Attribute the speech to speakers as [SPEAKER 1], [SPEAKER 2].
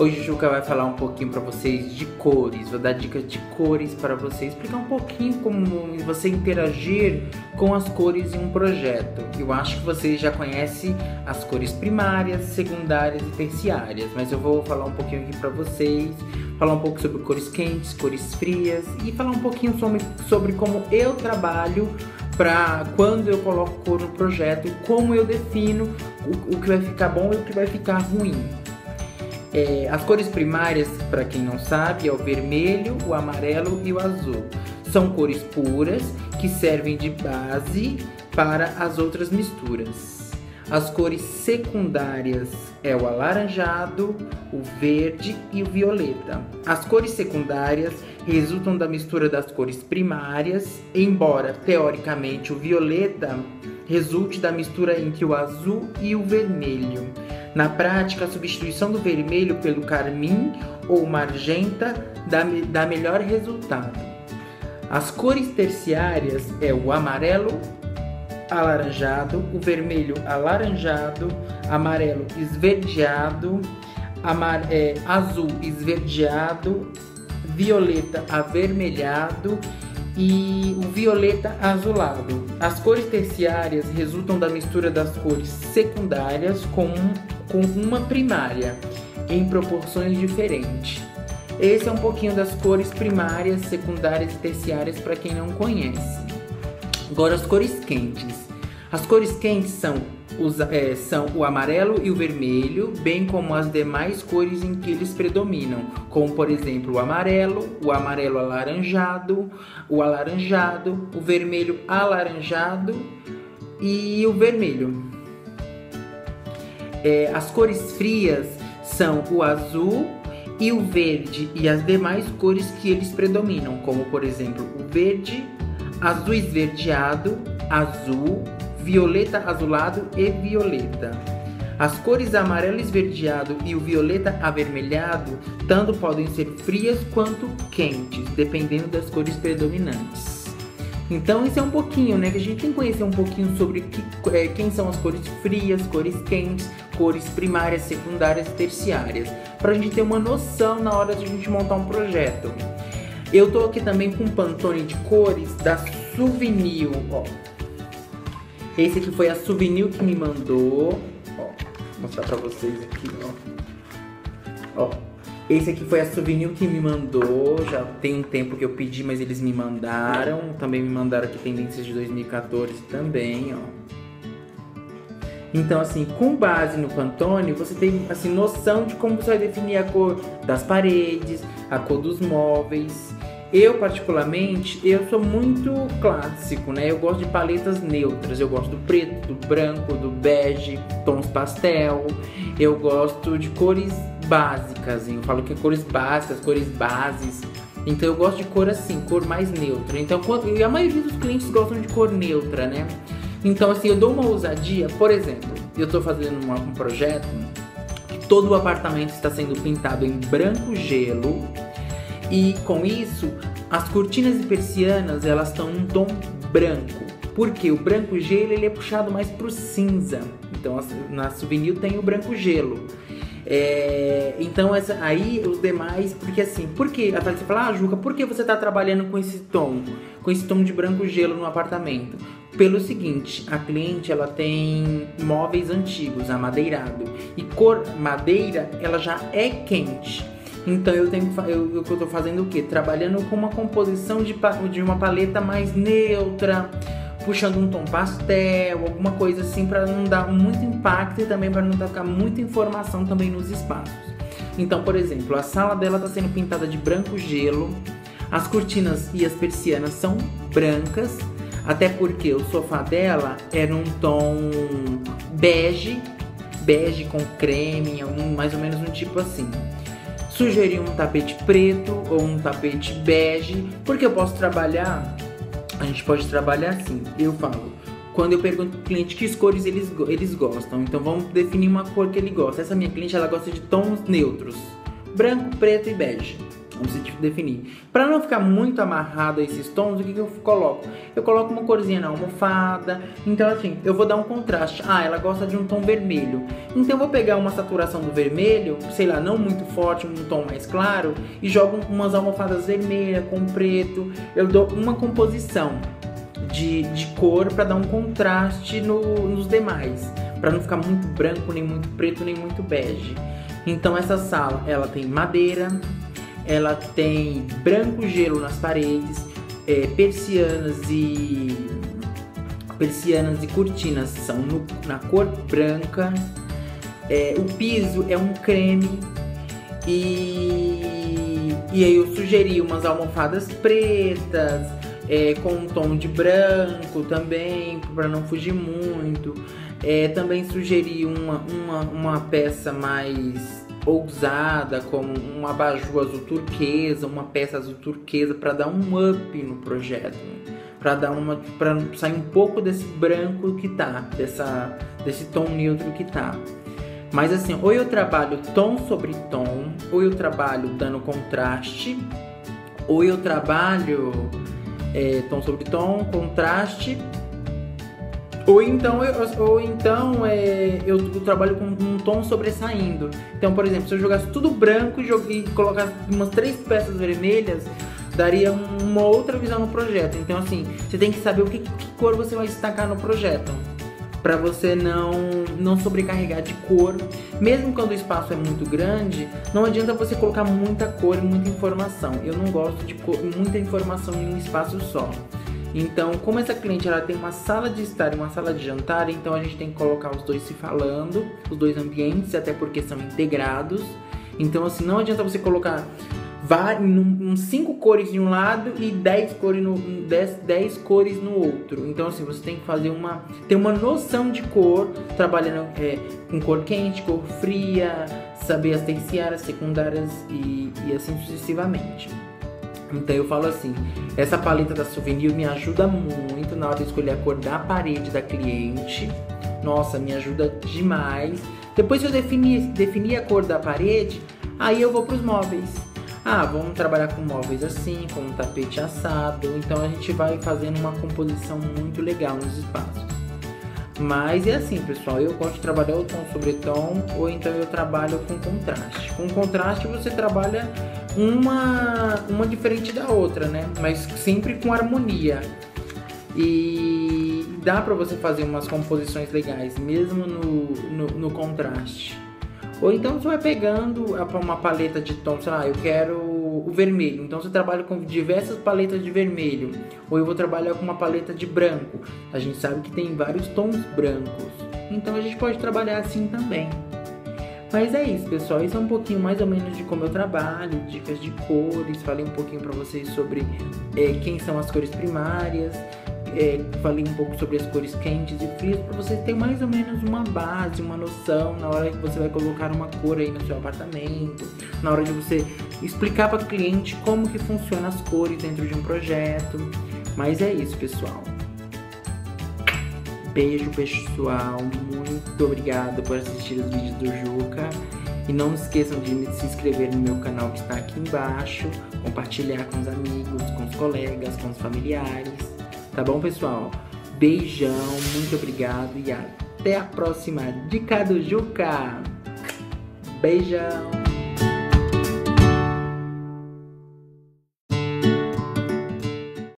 [SPEAKER 1] Hoje a Juca vai falar um pouquinho para vocês de cores, vou dar dicas de cores para vocês, explicar um pouquinho como você interagir com as cores em um projeto. Eu acho que vocês já conhecem as cores primárias, secundárias e terciárias, mas eu vou falar um pouquinho aqui para vocês, falar um pouco sobre cores quentes, cores frias e falar um pouquinho sobre como eu trabalho para quando eu coloco cor no projeto e como eu defino o que vai ficar bom e o que vai ficar ruim. As cores primárias, para quem não sabe, é o vermelho, o amarelo e o azul. São cores puras que servem de base para as outras misturas. As cores secundárias é o alaranjado, o verde e o violeta. As cores secundárias resultam da mistura das cores primárias, embora teoricamente o violeta resulte da mistura entre o azul e o vermelho. Na prática, a substituição do vermelho pelo carmim ou magenta dá melhor resultado. As cores terciárias é o amarelo alaranjado, o vermelho alaranjado, amarelo esverdeado, azul esverdeado, violeta avermelhado e o violeta azulado. As cores terciárias resultam da mistura das cores secundárias com uma primária, em proporções diferentes. Esse é um pouquinho das cores primárias, secundárias e terciárias para quem não conhece. Agora as cores quentes. As cores quentes são o amarelo e o vermelho, bem como as demais cores em que eles predominam, como por exemplo o amarelo alaranjado, o vermelho alaranjado e o vermelho. As cores frias são o azul e o verde e as demais cores que eles predominam, como por exemplo o verde, azul esverdeado, azul, violeta azulado e violeta. As cores amarelo esverdeado e o violeta avermelhado tanto podem ser frias quanto quentes, dependendo das cores predominantes. Então esse é um pouquinho, né, que a gente tem que conhecer um pouquinho sobre quem são as cores frias, cores quentes, cores primárias, secundárias e terciárias, para a gente ter uma noção na hora de a gente montar um projeto. Eu tô aqui também com um Pantone de cores da Souvenir, ó. Esse aqui foi a Souvenir que me mandou, ó, vou mostrar pra vocês aqui, ó. Esse aqui foi a Souvenir que me mandou, já tem um tempo que eu pedi, mas eles me mandaram. Também me mandaram aqui tendências de 2014 também, ó. Então, assim, com base no Pantone, você tem, assim, noção de como você vai definir a cor das paredes, a cor dos móveis. Eu, particularmente, eu sou muito clássico, né? Eu gosto de paletas neutras. Eu gosto do preto, do branco, do bege, tons pastel. Eu gosto de cores básicas, eu falo que é cores básicas, cores bases. Então eu gosto de cor assim, cor mais neutra. Então e a maioria dos clientes gostam de cor neutra, né? Então assim, eu dou uma ousadia. Por exemplo, eu tô fazendo um projeto que todo o apartamento está sendo pintado em branco gelo. E com isso, as cortinas e persianas, elas estão num tom branco. Porque o branco gelo, ele é puxado mais pro cinza. Então na Souvenir tem o branco gelo. Então aí os demais, porque assim, você fala, Juca, por que você tá trabalhando com esse tom de branco gelo no apartamento? Pelo seguinte, a cliente, ela tem móveis antigos, amadeirado, e cor madeira, ela já é quente. Então eu tô fazendo o quê? Trabalhando com uma composição de uma paleta mais neutra, puxando um tom pastel, alguma coisa assim, para não dar muito impacto e também para não ficar muita informação também nos espaços. Então, por exemplo, a sala dela está sendo pintada de branco gelo, as cortinas e as persianas são brancas, até porque o sofá dela era um tom bege com creme, mais ou menos um tipo assim. Sugeri um tapete preto ou um tapete bege, porque eu posso trabalhar. A gente pode trabalhar assim, eu falo, quando eu pergunto pro cliente que cores eles gostam, então vamos definir uma cor que ele gosta. Essa minha cliente, ela gosta de tons neutros, branco, preto e bege. Vamos definir. Para não ficar muito amarrado a esses tons, o que eu coloco? Eu coloco uma corzinha na almofada. Então assim, eu vou dar um contraste. Ah, ela gosta de um tom vermelho. Então eu vou pegar uma saturação do vermelho, sei lá, não muito forte, um tom mais claro, e jogo umas almofadas vermelhas com preto. Eu dou uma composição de cor para dar um contraste nos demais. Para não ficar muito branco, nem muito preto, nem muito bege. Então essa sala, ela tem madeira, ela tem branco gelo nas paredes, persianas e cortinas são na cor branca, o piso é um creme e aí eu sugeri umas almofadas pretas, com um tom de branco também, para não fugir muito. Também sugeri uma peça mais ousada, como um abajur azul turquesa, uma peça azul turquesa, para dar um up no projeto, para sair um pouco desse branco que tá, desse tom neutro que tá. Mas assim, ou eu trabalho tom sobre tom, ou eu trabalho dando contraste, ou eu trabalho tom sobre tom, contraste, ou então eu trabalho com um tom sobressaindo. Então, por exemplo, se eu jogasse tudo branco e colocasse umas 3 peças vermelhas, daria uma outra visão no projeto. Então, assim, você tem que saber que cor você vai destacar no projeto, para você não sobrecarregar de cor. Mesmo quando o espaço é muito grande, não adianta você colocar muita cor e muita informação. Eu não gosto de muita informação em um espaço só. Então, como essa cliente ela tem uma sala de estar e uma sala de jantar, então a gente tem que colocar os dois se falando, os dois ambientes, até porque são integrados. Então, assim, não adianta você colocar 5 cores de um lado e 10 cores no outro. Então, assim, você tem que ter uma noção de cor, trabalhando com cor quente, cor fria, saber as terciárias, secundárias e assim sucessivamente. Então eu falo assim, essa paleta da Souvenir me ajuda muito na hora de escolher a cor da parede da cliente. Nossa, me ajuda demais. Depois que eu definir a cor da parede, aí eu vou para os móveis. Vamos trabalhar com móveis assim, com um tapete assado. Então a gente vai fazendo uma composição muito legal nos espaços. Mas é assim, pessoal, eu gosto de trabalhar o tom sobre tom, ou então eu trabalho com contraste. Com contraste você trabalha uma diferente da outra, né? Mas sempre com harmonia. E dá pra você fazer umas composições legais, mesmo no contraste. Ou então você vai pegando uma paleta de tom, sei lá, eu quero o vermelho. Então você trabalha com diversas paletas de vermelho. Ou eu vou trabalhar com uma paleta de branco. A gente sabe que tem vários tons brancos. Então a gente pode trabalhar assim também. Mas é isso, pessoal. Isso é um pouquinho mais ou menos de como eu trabalho, dicas de cores. Falei um pouquinho pra vocês sobre quem são as cores primárias. Falei um pouco sobre as cores quentes e frias, para vocês terem mais ou menos uma base, uma noção na hora que você vai colocar uma cor aí no seu apartamento, na hora de você explicar para o cliente como que funciona as cores dentro de um projeto. Mas é isso, pessoal. Beijo, pessoal. Muito obrigado por assistir os vídeos do Juca. E não esqueçam de se inscrever no meu canal que está aqui embaixo, compartilhar com os amigos, com os colegas, com os familiares. Tá bom, pessoal? Beijão, muito obrigado e até a próxima dica do Juca. Beijão!